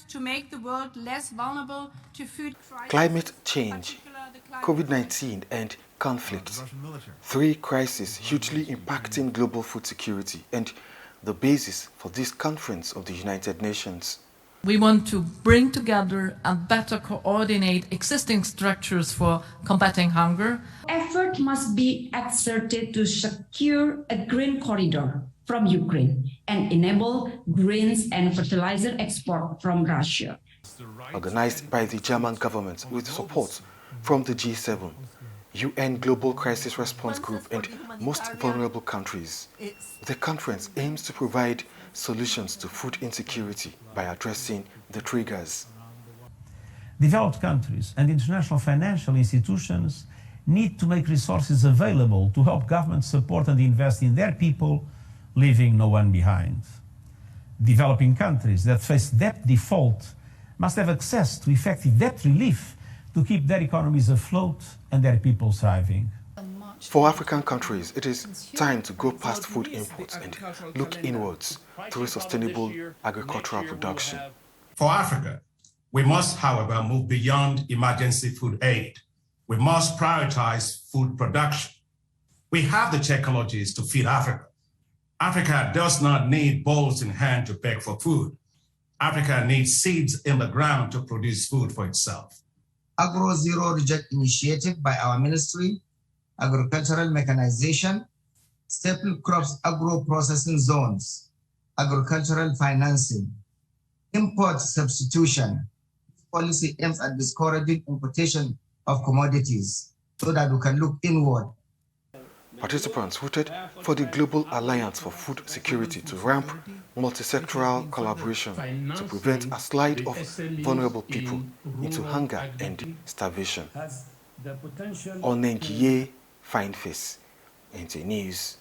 to make the world less vulnerable to food crisis. Climate change, COVID-19 and conflict. Three crises hugely impacting global food security and the basis for this conference of the United Nations. We want to bring together and better coordinate existing structures for combating hunger. Effort must be exerted to secure a grain corridor from Ukraine and enable grains and fertilizer export from Russia. Organized by the German government with support from the G7, UN Global Crisis Response Group and most vulnerable countries. The conference aims to provide solutions to food insecurity by addressing the triggers. Developed countries and international financial institutions need to make resources available to help governments support and invest in their people, leaving no one behind. Developing countries that face debt default must have access to effective debt relief to keep their economies afloat and their people thriving. For African countries, it is time to go past food imports and look inwards through sustainable agricultural production. For Africa, we must, however, move beyond emergency food aid. We must prioritize food production. We have the technologies to feed Africa. Africa does not need bowls in hand to beg for food. Africa needs seeds in the ground to produce food for itself. Agro Zero Reject initiative by our ministry, agricultural mechanization, staple crops agro-processing zones, agricultural financing, import substitution. Policy aims at discouraging importation of commodities so that we can look inward. Participants voted for the Global Alliance for Food Security to ramp multisectoral collaboration to prevent a slide of vulnerable people into hunger and starvation. Onengiye, Fyneface, NT News.